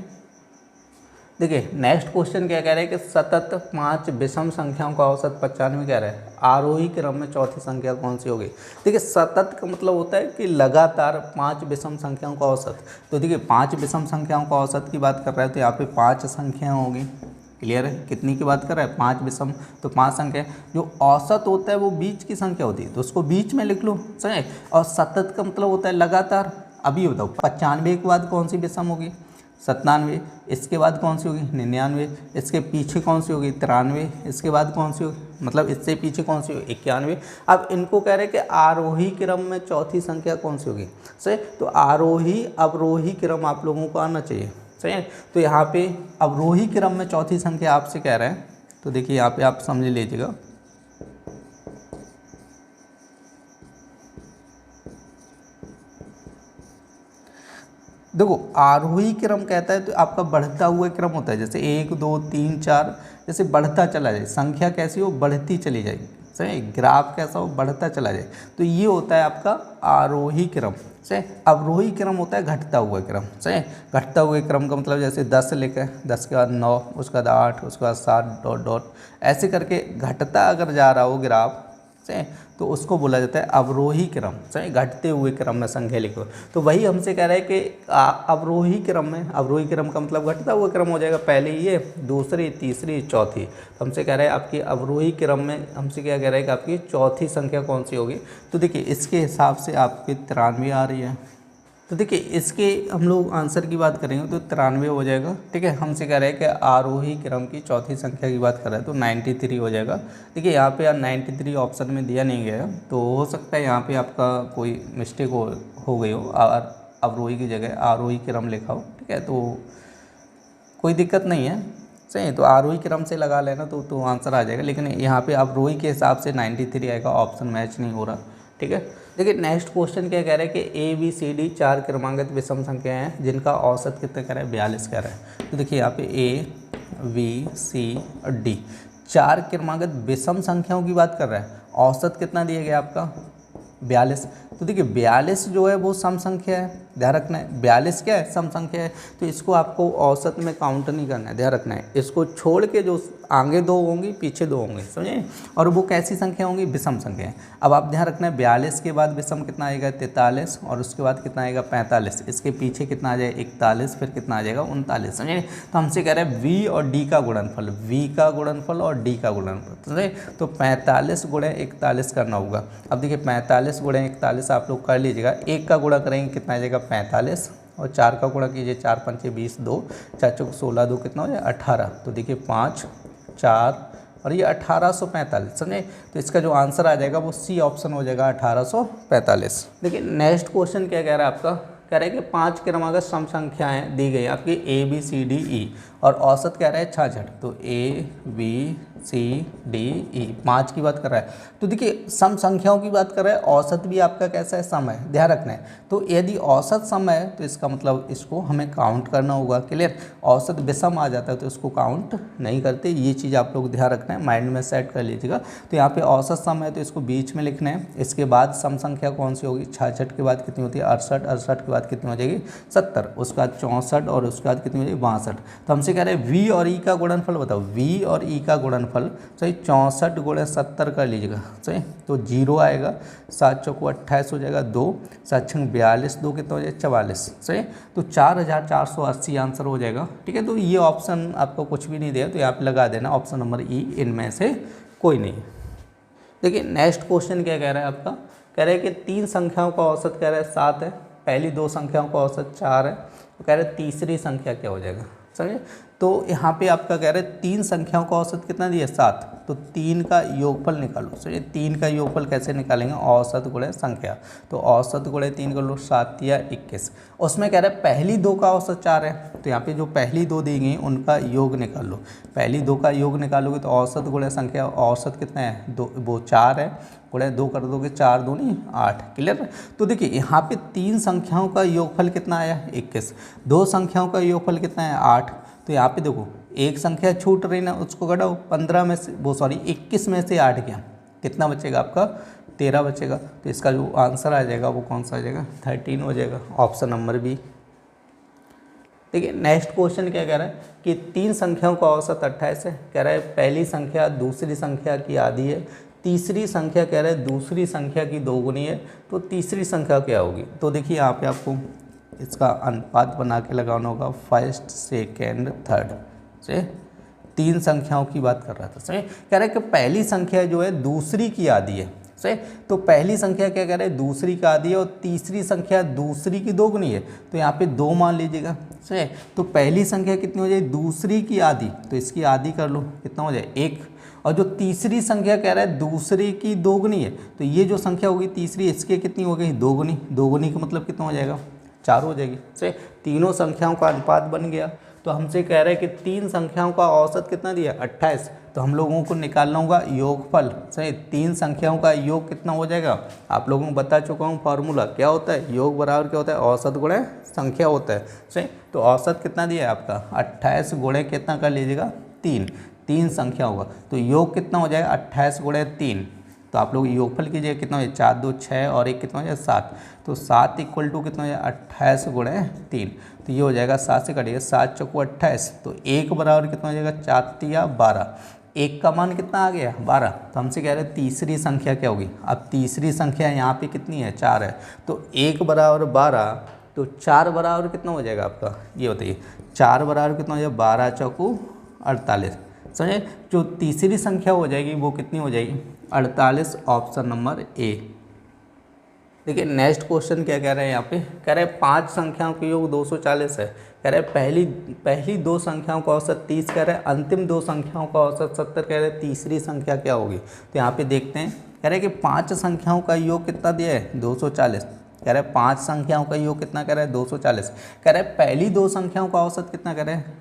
देखिए नेक्स्ट क्वेश्चन क्या कह रहे हैं कि सतत 5 विषम संख्याओं का औसत 95 कह रहे हैं, आरोही क्रम में चौथी संख्या कौन सी होगी। देखिए सतत का मतलब होता है कि लगातार 5 विषम संख्याओं का औसत। तो देखिए 5 विषम संख्याओं का औसत की बात कर रहे हैं तो यहाँ पे 5 संख्याएं होंगी, क्लियर है? कितनी की बात कर रहा है? 5 विषम, तो 5 संख्या है। जो औसत होता है वो बीच की संख्या होती है, तो उसको बीच में लिख लो, सही। और सतत का मतलब होता है लगातार। अभी बताओ 95 के बाद कौन सी विषम होगी? 97। इसके बाद कौन सी होगी? 99। इसके पीछे कौन सी होगी? 93। इसके बाद कौन सी होगी, मतलब इससे पीछे कौन सी होगी? 91। अब इनको कह रहे हैं कि आरोही क्रम में चौथी संख्या कौन सी होगी? सही। तो आरोही अवरोही क्रम आप लोगों को आना चाहिए, सही है। तो यहाँ पे अवरोही क्रम में चौथी संख्या आपसे कह रहे हैं, तो देखिए यहाँ पे आप समझ लीजिएगा। देखो आरोही क्रम कहता है तो आपका बढ़ता हुआ क्रम होता है, जैसे 1 2 3 4, जैसे बढ़ता चला जाए, संख्या कैसी हो? बढ़ती चली जाएगी, सही। ग्राफ कैसा हो? बढ़ता चला जाए, तो ये होता है आपका आरोही क्रम, सही। अवरोही क्रम होता है घटता हुआ क्रम, सही। घटता हुए क्रम का मतलब जैसे 10 लेकर 10 के बाद 9, उसके बाद 8, उसके बाद 7 डॉट डॉट ऐसे करके घटता अगर जा रहा हो ग्राफ, सही, तो उसको बोला जाता है अवरोही क्रम, सही। घटते हुए क्रम में संख्या लिखो, तो वही हमसे कह रहा है कि अवरोही क्रम में, अवरोही क्रम का मतलब घटता हुआ क्रम हो जाएगा, पहले ये, दूसरी, तीसरी, चौथी। तो हमसे कह रहा है आपकी अवरोही क्रम में हमसे क्या कह रहा है कि आपकी चौथी संख्या कौन सी होगी? तो देखिए इसके हिसाब से आपकी 93 आ रही है, तो देखिए इसके हम लोग आंसर की बात करेंगे तो 93 हो जाएगा, ठीक है। हमसे कह रहे हैं कि आरोही क्रम की चौथी संख्या की बात कर रहा है तो 93 हो जाएगा। देखिए यहाँ पे यार 93 ऑप्शन में दिया नहीं गया, तो हो सकता है यहाँ पे आपका कोई मिस्टेक हो गई हो, अवरोही की जगह आरोही क्रम लिखा हो, ठीक है। तो कोई दिक्कत नहीं है, सही। तो आरोही क्रम से लगा लेना तो आंसर आ जाएगा, लेकिन यहाँ पे अवरोही के हिसाब से 93 आएगा, ऑप्शन मैच नहीं हो रहा, ठीक है। देखिए नेक्स्ट क्वेश्चन क्या कह रहा है कि ए बी सी डी 4 क्रमांकित विषम संख्याएं हैं जिनका औसत कितना कह रहा है? 42 कह रहा है। तो देखिए यहाँ पे ए बी सी और डी 4 क्रमांकित विषम संख्याओं की बात कर रहा है, औसत कितना दिया गया आपका? 42। तो देखिए 42 जो है वो सम संख्या है, ध्यान रखना है। 42 क्या है? सम संख्या है, तो इसको आपको औसत में काउंट नहीं करना है, ध्यान रखना है। इसको छोड़ के जो आगे 2 होंगी पीछे 2 होंगे, समझे। और वो कैसी संख्या होंगी? विषम संख्या है। अब आप ध्यान रखना है 42 के बाद विषम कितना आएगा? 43, और उसके बाद कितना आएगा? 45। इसके पीछे कितना आ जाएगा? 41, फिर कितना आ जाएगा? 39, समझे। तो हमसे कह रहे हैं वी और डी का गुणनफल, वी का गुणनफल और डी का गुणनफल, समझे। तो 45 गुणे 41 करना होगा। अब देखिए 45 गुणे 41 आप लोग कर लीजिएगा, 1 का गुणा करेंगे कितना आ जाएगा? 45, और 4 का गुणा कीजिए, 4 पंचे 20, 2 4 चौक 16, 2 कितना हो जाए? 18। तो देखिए 5 4 और ये 1845, समझे। तो इसका जो आंसर आ जाएगा वो सी ऑप्शन हो जाएगा, 1845। देखिए नेक्स्ट क्वेश्चन क्या कह रहा है आपका? कह रहा है कि 5 क्रमांकित सम संख्याएं दी गई आपकी A B C D E, और औसत कह रहा है 66। तो A B C D E 5 की बात कर रहा है, तो देखिए सम संख्याओं की बात कर रहा है, औसत भी आपका कैसा है? सम है, ध्यान रखना है। तो यदि औसत सम है तो इसका मतलब इसको हमें काउंट करना होगा, क्लियर। औसत विषम आ जाता है तो इसको काउंट नहीं करते, ये चीज़ आप लोग ध्यान रखना है, माइंड में सेट कर लीजिएगा। तो यहाँ पे औसत सम है तो इसको बीच में लिखना है। इसके बाद सम संख्या कौन सी होगी? 66 के बाद कितनी होती है? 68, 68 के बाद कितनी हो जाएगी? 70, उसके बाद 64, और उसके बाद कितनी हो जाएगी? 62। तो हमसे कह रहे हैं वी और ई का गुणनफल बताओ, वी और ई का गुणनफल, सही। 64 गुणे 70 कर लीजिएगा, सही। तो 0 आएगा, 7 चौक 28 हो जाएगा, 2 7 छंग 42, 2 कितना हो जाएगा? 44, सही। तो 4480 आंसर हो जाएगा, ठीक है। तो ये ऑप्शन आपको कुछ भी नहीं दिया, तो यहाँ पे लगा देना ऑप्शन नंबर ई, इनमें से कोई नहीं। देखिए नेक्स्ट क्वेश्चन क्या कह रहा है आपका? कह रहा है कि 3 संख्याओं का औसत कह रहा है 7 है, पहली 2 संख्याओं का औसत 4 है, तो कह रहे हैं तीसरी संख्या क्या हो जाएगा, समझे। तो यहाँ पे आपका कह रहे हैं 3 संख्याओं का औसत कितना दिया? 7, तो 3 का योगफल निकालो। सो ये 3 का योगफल कैसे निकालेंगे? औसत गुणे संख्या, तो औसत गुणे 3 कर लो, 7 या 21। उसमें कह रहे हैं पहली 2 का औसत 4 है, तो यहाँ पे जो पहली 2 दी गई उनका योग निकाल लो। पहली 2 का योग निकालोगे तो औसत गुणे संख्या, औसत कितना है? 2, वो 4 है, गुणे 2 कर दोगे, 4 दूनी 8, क्लियर। तो देखिए यहाँ पे 3 संख्याओं का योगफल कितना आया? 21। 2 संख्याओं का योगफल कितना है? 8। तो यहाँ पे देखो एक संख्या छूट रही ना, उसको घटाओ, 15 में से 21 में से 8 गया, कितना बचेगा आपका? 13 बचेगा। तो इसका जो आंसर आ जाएगा वो कौन सा आ जाएगा? 13 हो जाएगा, ऑप्शन नंबर बी। देखिए नेक्स्ट क्वेश्चन क्या कह रहा है कि 3 संख्याओं का औसत 28 है। कह रहा है पहली संख्या दूसरी संख्या की आधी है, तीसरी संख्या कह रहा है दूसरी संख्या की दोगुनी है, तो तीसरी संख्या क्या होगी? तो देखिए यहाँ पे आपको इसका अनुपात बना के लगाना होगा, फर्स्ट सेकेंड थर्ड से, तीन संख्याओं की बात कर रहा था। सही कह रहे हैं कि पहली संख्या जो है दूसरी की आधी है। सही, तो पहली संख्या क्या कह रहे हैं दूसरी की आधी है और तीसरी संख्या दूसरी की दोगुनी है, तो यहाँ पे 2 मान लीजिएगा। सही, तो पहली संख्या कितनी हो जाए दूसरी की आधी, तो इसकी आधी कर लो, कितना हो जाए 1। और जो तीसरी संख्या कह रहा है दूसरी की दोगुनी है, तो ये जो संख्या होगी तीसरी इसके कितनी हो गई दोगुनी, दोगुनी का मतलब कितना हो जाएगा 4 हो जाएगी। सही, तीनों संख्याओं का अनुपात बन गया। तो हमसे कह रहे हैं कि तीन संख्याओं का औसत कितना दिया 28, तो हम लोगों को निकालना होगा योगफल। सही, तीन संख्याओं का योग कितना हो जाएगा, आप लोगों को बता चुका हूँ फार्मूला क्या होता है, योग बराबर क्या होता है औसत गुणे संख्या होता है। सही, तो औसत कितना दिया है आपका 28 गुणे कितना कर लीजिएगा 3, तीन संख्या होगा, तो योग कितना हो जाएगा 28 गुणे 3, तो आप लोग योगफल कीजिए कितना हो जाए 4 2 6 और 1 कितना हो जाए 7, तो 7 इक्वल टू कितना हो जाए 28 गुणे 3, तो ये हो जाएगा 7 से कटिएगा 7 चौको 28, तो 1 बराबर कितना हो जाएगा 4 तिया 12, 1 का मान कितना आ गया 12, तो हमसे कह रहे हैं तीसरी संख्या क्या होगी। अब तीसरी संख्या यहाँ पे कितनी है 4 है, तो 1 बराबर 12, तो 4 बराबर कितना हो जाएगा आपका ये बताइए, 4 बराबर कितना हो जाएगा 12 चौको 48। समझे, जो तीसरी संख्या हो जाएगी वो कितनी हो जाएगी 48, ऑप्शन नंबर ए। देखिए नेक्स्ट क्वेश्चन क्या कह रहे हैं यहाँ पे, कह रहे हैं 5 संख्याओं के योग 240 है, कह रहे हैं पहली दो संख्याओं का औसत 30, कह रहे हैं अंतिम दो संख्याओं का औसत 70, कह रहे हैं तीसरी संख्या क्या होगी। तो यहाँ पे देखते हैं, कह रहे हैं कि 5 संख्याओं का योग कितना दिया है 240, कह रहे हैं 5 संख्याओं का योग कितना कह रहे हैं 240, कह रहे हैं पहली दो संख्याओं का औसत कितना कह रहे हैं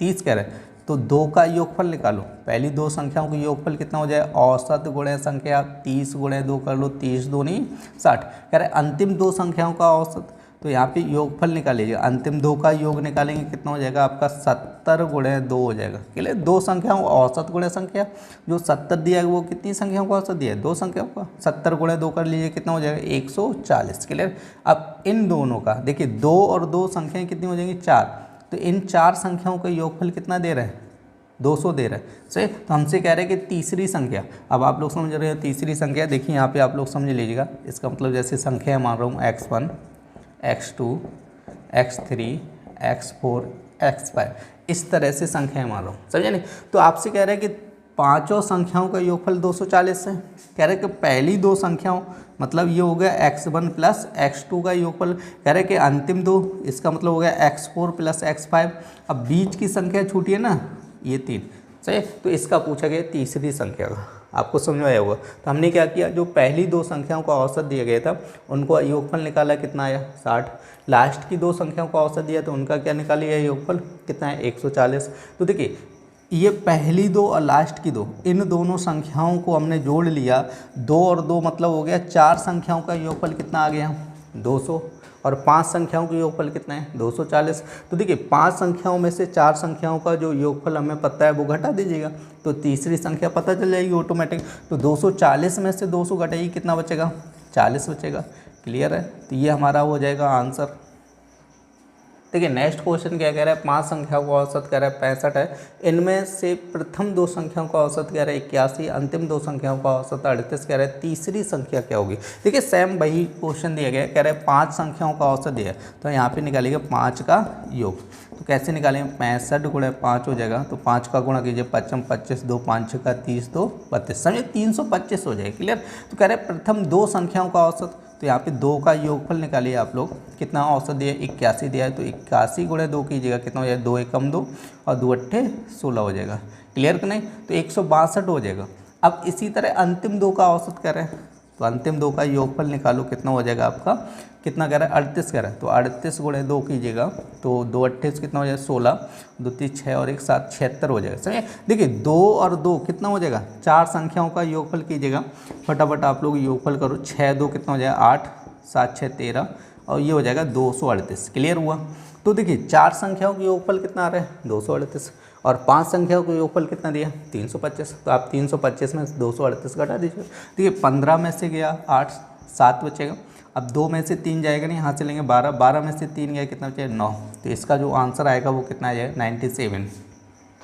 30 कह रहे हैं, तो 2 का योगफल निकालो, पहली दो संख्याओं का योगफल कितना हो जाए औसत गुणे संख्या 30 गुणे 2 कर लो, 30 दूनी 60, कह रहे अंतिम दो संख्याओं का औसत, तो यहाँ पे योगफल निकालिए, अंतिम दो का योग निकालेंगे कितना हो जाएगा आपका 70 गुणे 2 हो जाएगा। क्लियर, दो संख्याओं औसत गुणे संख्या जो 70 दिया है वो कितनी संख्याओं का औसत दिया है 2 संख्याओं का, 70 गुणे 2 कर लीजिए कितना हो जाएगा 140। क्लियर, अब इन दोनों का देखिए 2 और 2 संख्याएं कितनी हो जाएंगी 4, तो इन 4 संख्याओं का योगफल कितना दे रहे हैं 200 दे रहा है। सही, तो हमसे कह रहे हैं कि तीसरी संख्या, अब आप लोग समझ रहे हैं तीसरी संख्या, देखिए यहाँ पे आप लोग समझ लीजिएगा, इसका मतलब जैसे संख्या मान रहा हूँ x1 x2 x3 x4 x5, इस तरह से संख्याएं मान रहा हूँ, समझे नहीं। तो आपसे कह रहे हैं कि पांचों संख्याओं का योगफल 240 है, कह रहे हैं कि पहली दो संख्याओं मतलब ये हो गया x1 प्लस x2 का योगफल, कह रहे हैं कि अंतिम दो इसका मतलब हो गया x4 प्लस x5, अब बीच की संख्या छूटी है ना ये 3। सही, तो इसका पूछा गया तीसरी संख्या का, आपको समझ में आया होगा। तो हमने क्या किया, जो पहली दो संख्याओं का औसत दिया गया था उनको योगफल निकाला, कितना आया 60, लास्ट की दो संख्याओं का औसत दिया तो उनका क्या निकालिए योगफल कितना है 140। तो देखिए ये पहली दो और लास्ट की दो, इन दोनों संख्याओं को हमने जोड़ लिया, 2 और 2 मतलब हो गया 4 संख्याओं का योगफल कितना आ गया 200, और 5 संख्याओं का योगफल कितना है 240। तो देखिए 5 संख्याओं में से 4 संख्याओं का जो योगफल हमें पता है वो घटा दीजिएगा, तो तीसरी संख्या पता चल जाएगी ऑटोमेटिक। तो 240 में से 200 घटाइए कितना बचेगा 40 बचेगा। क्लियर है, तो ये हमारा हो जाएगा आंसर। देखिए नेक्स्ट क्वेश्चन क्या कह रहा है, 5 संख्याओं का औसत कह रहा है 65 है, इनमें से प्रथम दो संख्याओं का औसत कह रहा है 81, अंतिम दो संख्याओं का औसत 38, कह रहा है तीसरी संख्या क्या होगी। देखिए सेम वही क्वेश्चन दिया गया है, कह रहा है 5 संख्याओं का औसत दिया है, तो यहाँ पे निकालिएगा 5 का योग। तो कैसे निकालेंगे, 65 गुणे 5 हो जाएगा, तो 5 का गुणा कीजिए 55 25 2 5 का 30 2 32, समझे 325 हो जाएगा। क्लियर, तो कह रहे हैं प्रथम दो संख्याओं का औसत, तो यहाँ पे 2 का योगफल निकालिए आप लोग, कितना औसत दिया है 81 दिया है, तो 81 गुणे 2 कीजिएगा कितना हो जाएगा 2 एकम 2 और 2 अट्ठे 16 हो जाएगा। क्लियर कि नहीं, तो 162 हो जाएगा। अब इसी तरह अंतिम दो का औसत कह रहे हैं, तो अंतिम दो का योगफल निकालो कितना हो जाएगा आपका, कितना कह रहा है 38 कह रहा है, तो 38 गुणे 2 कीजिएगा तो 2 अट्ठे कितना हो जाएगा 16, 2 3 6 और 1 7 76 हो जाएगा। समझे, देखिए 2 और 2 कितना हो जाएगा 4 संख्याओं का योगफल कीजिएगा, फटाफट आप लोग योगफल करो, 6 2 कितना हो जाएगा 8 7 6 13 और ये हो जाएगा 238। क्लियर हुआ। तो देखिए 4 संख्याओं का योगफल कितना आ रहा है 238 और 5 संख्याओं का योगफल कितना दिया 325, तो आप 325 में 238 घटा दीजिए। देखिए 15 में से गया 8 7 बचेगा, अब 2 में से 3 जाएगा नहीं, यहाँ से लेंगे 12, 12 में से 3 गया कितना बचेगा 9, तो इसका जो आंसर आएगा वो कितना आ जाएगा 97।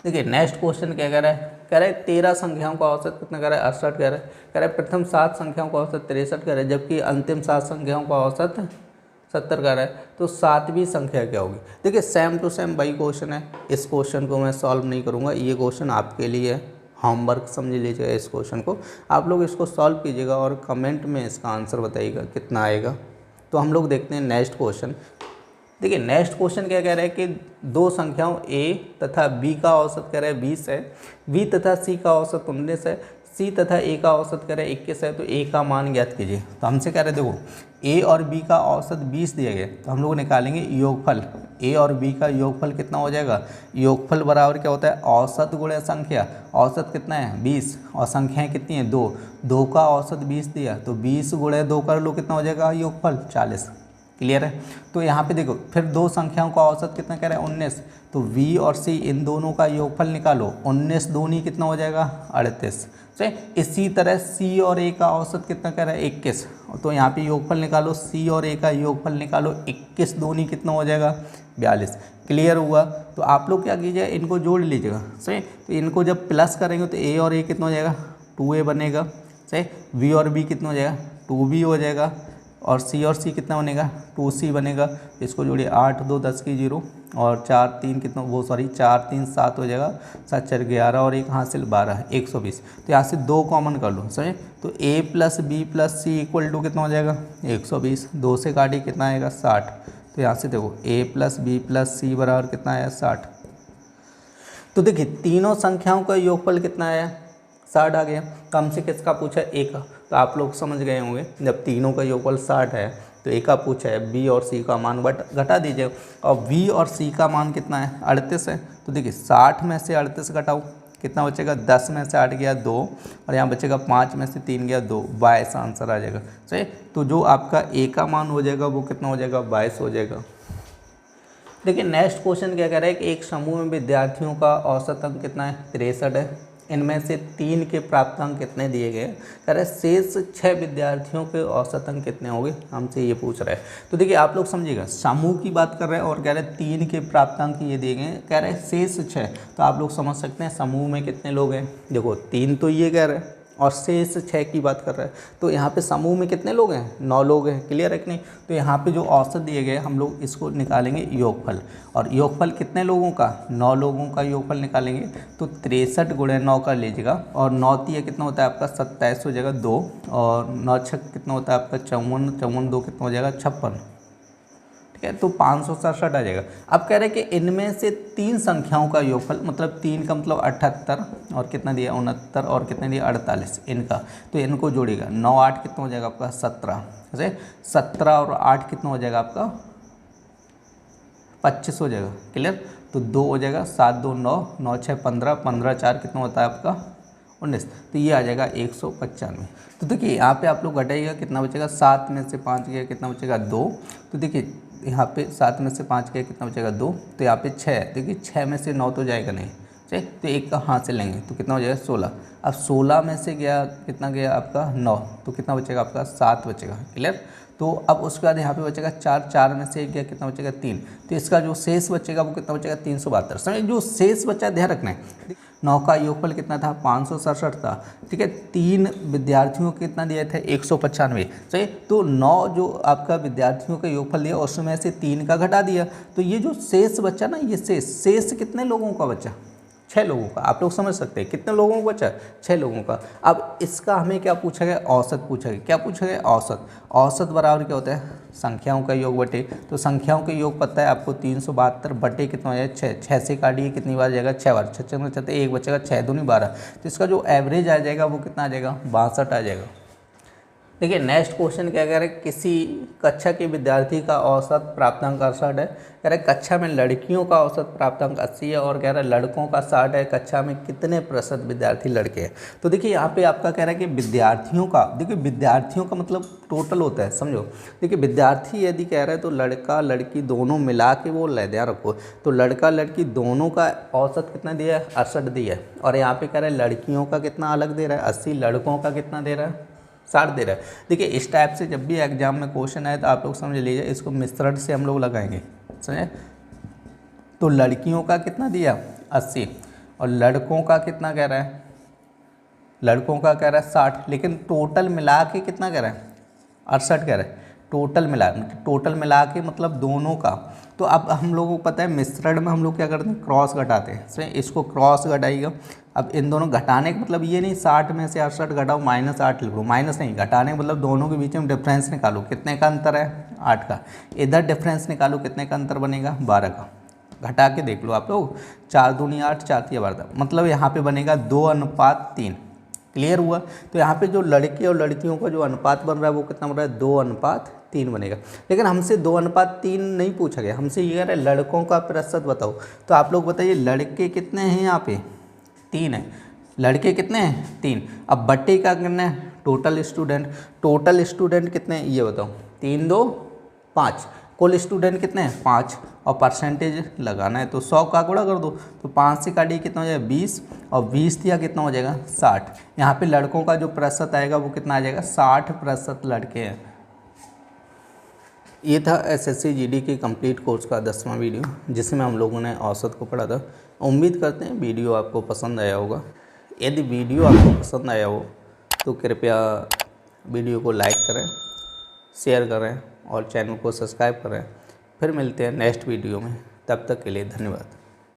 देखिए नेक्स्ट क्वेश्चन क्या कह रहा है, कह रहा है 13 संख्याओं का औसत कितना कह रहा है 68 कह रहा है प्रथम 7 संख्याओं का औसत 63 कह रहा है, जबकि अंतिम 7 संख्याओं का औसत 70 कह रहा है, तो 7वीं संख्या क्या होगी। देखिए सेम टू सेम वही क्वेश्चन है, इस क्वेश्चन को मैं सॉल्व नहीं करूँगा, ये क्वेश्चन आपके लिए है, होमवर्क समझ लीजिएगा। इस क्वेश्चन को आप लोग इसको सॉल्व कीजिएगा और कमेंट में इसका आंसर बताइएगा कितना आएगा। तो हम लोग देखते हैं नेक्स्ट क्वेश्चन। देखिए नेक्स्ट क्वेश्चन क्या कह रहा है कि दो संख्याओं a तथा b का औसत कह रहा है 20 है, b तथा c का औसत 19 है, c तथा a का औसत कह रहा है 21 है, तो a का मान ज्ञात कीजिए। तो हमसे कह रहे हैं देखो a और b का औसत 20 दिया गया, तो हम लोग निकालेंगे योगफल। a और b का योगफल कितना हो जाएगा, योगफल बराबर क्या होता है, औसत गुणे संख्या। औसत कितना है 20 और संख्याएं कितनी है 2, 2 का औसत 20 दिया, तो 20 गुणे 2 कर लो, कितना हो जाएगा योगफल 40। क्लियर है। तो यहाँ पे देखो फिर दो संख्याओं का औसत कितना कह रहा है 19, तो v और c इन दोनों का योगफल निकालो, 19 दूनी कितना हो जाएगा 38। तो इसी तरह c और a का औसत कितना कह रहा है 21, तो यहाँ पे योगफल निकालो, c और a का योगफल निकालो, 21 दूनी कितना हो जाएगा 42। क्लियर हुआ। तो आप लोग क्या कीजिएगा, इनको जोड़ लीजिएगा। सही, तो इनको जब प्लस करेंगे तो a और a कितना हो जाएगा 2a बनेगा। सही, v और b कितना हो जाएगा 2b हो जाएगा, और और c कितना बनेगा 2c बनेगा। इसको जोड़िए 8 2 10 की 0 और 4 3 कितना, वो सॉरी 4 3 7 हो जाएगा, 7 4 11 और एक हासिल 12 120। तो यहाँ से 2 कॉमन कर लो। समझे, तो a plus B plus C equal to कितना हो जाएगा 120, 2 से काटिए कितना आएगा 60। तो यहाँ से देखो a प्लस बी प्लस सी बराबर कितना आया 60। तो देखिए तीनों संख्याओं का योगफल कितना आया 60 आ गया। कम से किसका पूछा है a का, तो आप लोग समझ गए होंगे जब तीनों का योगफल 60 है तो a का पूछा है, b और c का मान घटा दीजिए, और v और c का मान कितना है 38 है। तो देखिए 60 में से 38 घटाओ, कितना बचेगा 10 में से 8 गया 2, और यहाँ बचेगा 5 में से 3 गया 2, 22 आंसर आ जाएगा। सही, तो जो आपका a का मान हो जाएगा वो कितना हो जाएगा 22 हो जाएगा। देखिए नेक्स्ट क्वेश्चन क्या कह रहा है कि एक समूह में विद्यार्थियों का औसत अंक कितना है 63 है, इनमें से 3 के प्राप्त अंक कितने दिए गए, कह रहे हैं शेष 6 विद्यार्थियों के औसत अंक कितने होंगे, हमसे ये पूछ रहा है। तो देखिए आप लोग समझिएगा, समूह की बात कर रहे हैं और कह रहे हैं 3 के प्राप्त अंक ये दिए गए, कह रहे हैं शेष 6, तो आप लोग समझ सकते हैं समूह में कितने लोग हैं। देखो 3 तो ये कह रहे हैं और शेष 6 की बात कर रहा है, तो यहाँ पे समूह में कितने लोग हैं 9 लोग हैं। क्लियर है कि नहीं। तो यहाँ पे जो औसत दिए गए हम लोग इसको निकालेंगे योगफल, और योगफल कितने लोगों का 9 लोगों का योगफल निकालेंगे, तो 63 गुणे 9 कर लीजिएगा, और 9 3 कितना होता है आपका 27 हो जाएगा 2, और 9 6 कितना होता है आपका 54, 54 2 कितना हो जाएगा 56। ठीक है, तो 567 आ जाएगा। अब कह रहे हैं कि इनमें से 3 संख्याओं का योगफल, मतलब 3 का मतलब 78, और कितना दिया 69, और कितना दिया 48 इनका, तो इनको जोड़ेगा 9 8 कितना हो जाएगा आपका 17, जैसे 17 और 8 कितना हो जाएगा आपका 25 हो जाएगा। क्लियर, तो 2 हो जाएगा 7 2 9, 9 6 15, 15 4 कितना होता है आपका 19, तो ये आ जाएगा 195। तो देखिए यहाँ पे आप लोग घटाइएगा कितना बचेगा, 7 में से 5 गया कितना बचेगा 2, तो देखिए यहाँ पे 7 में से 5 गया कितना बचेगा 2, तो यहाँ पे 6, देखिए 6 में से 9 तो जाएगा नहीं, ठीक, तो एक का हाथ से लेंगे तो कितना हो जाएगा 16। अब 16 में से गया कितना गया आपका 9, तो कितना बचेगा आपका 7 बचेगा। क्लियर, तो अब उसके बाद यहाँ पे बचेगा 4, 4 में से एक गया कितना बचेगा 3, तो इसका जो शेष बचेगा वो कितना बचेगा 372। समझे, जो शेष बचा ध्यान रखना है। 9 का योगफल कितना था 567 था। ठीक है, 3 विद्यार्थियों को कितना दिया था 195। सही, तो 9 जो आपका विद्यार्थियों का योगफल दिया उसमें से 3 का घटा दिया, तो ये जो शेष बचा ना, ये शेष कितने लोगों का बचा 6 लोगों का। आप लोग समझ सकते हैं कितने लोगों को बचा 6 लोगों का। अब इसका हमें क्या पूछा गया, औसत पूछा गया। क्या पूछा गया, औसत। औसत बराबर क्या होता है संख्याओं का योग बटे, तो संख्याओं का योग पता है आपको 372 बटे कितना हो जाएगा 6, 6 से काटिए कितनी बार जाएगा 6 बार, 6 में चलते एक बचेगा 6 दूनी 12, तो इसका जो एवरेज आ जाएगा वो कितना आ जाएगा 62 आ जाएगा। देखिए नेक्स्ट क्वेश्चन क्या कह रहे हैं, किसी कक्षा के विद्यार्थी का औसत प्राप्तांक 68 है, कह रहे कक्षा में लड़कियों का औसत प्राप्तांक 80 है, और कह रहा है लड़कों का 60 है, कक्षा में कितने प्रतिशत विद्यार्थी लड़के हैं। तो देखिए यहाँ पे आपका कह रहा है कि विद्यार्थियों का, देखिए विद्यार्थियों का मतलब टोटल होता है, समझो। देखिए विद्यार्थी यदि कह रहे हैं तो लड़का लड़की दोनों मिला के बोल रहे हैं, ध्यान रखो, तो लड़का लड़की दोनों का औसत कितना दिया है 68 दिया है, और यहाँ पे कह रहे हैं लड़कियों का कितना अलग दे रहा है 80, लड़कों का कितना दे रहा है 60 दे रहा है। देखिए इस टाइप से जब भी एग्जाम में क्वेश्चन आए तो आप लोग समझ लीजिए इसको मिश्रण से हम लोग लगाएंगे, समझे। तो लड़कियों का कितना दिया 80, और लड़कों का कितना कह रहा है, लड़कों का कह रहा है 60, लेकिन टोटल मिला के कितना कह रहा है 68 कह रहा है, टोटल मिला के मतलब दोनों का। तो अब हम लोगों को पता है मिश्रण में हम लोग क्या करते हैं, क्रॉस घटाते हैं। सही, इसको क्रॉस घटाइएगा। अब इन दोनों घटाने का मतलब ये नहीं 60 में से 68 घटाओ -8 लिख लो, माइनस नहीं, घटाने का मतलब दोनों के बीच में डिफरेंस निकालो। कितने का अंतर है, 8 का। इधर डिफरेंस निकालो, कितने का अंतर बनेगा, 12 का। घटा के देख लो आप लोग, 4 दूनी 8, 4 तिया 12, मतलब यहाँ पे बनेगा 2:3। क्लियर हुआ। तो यहाँ पे जो लड़के और लड़कियों का जो अनुपात बन रहा है वो कितना बन रहा है, 2:3 बनेगा। लेकिन हमसे 2:3 नहीं पूछा गया, हमसे ये कह रहा है लड़कों का प्रतिशत बताओ। तो आप लोग बताइए लड़के कितने हैं, यहाँ पे 3 है, लड़के कितने हैं 3। अब बट्टे का करना है, टोटल स्टूडेंट कितने हैं ये बताओ, 3 2 5। कुल स्टूडेंट कितने हैं 5, और परसेंटेज लगाना है तो 100 का गुणा कर दो, तो 5 से काटिए कितना हो जाएगा 20, और 20 दिया कितना हो जाएगा 60। यहाँ पे लड़कों का जो प्रतिशत आएगा वो कितना आ जाएगा, 60% लड़के हैं। ये था SSC GD के कंप्लीट कोर्स का 10वां वीडियो, जिसमें हम लोगों ने औसत को पढ़ा था। उम्मीद करते हैं वीडियो आपको पसंद आया होगा। यदि वीडियो आपको पसंद आया हो तो कृपया वीडियो को लाइक करें, शेयर करें और चैनल को सब्सक्राइब करें। फिर मिलते हैं नेक्स्ट वीडियो में, तब तक के लिए धन्यवाद।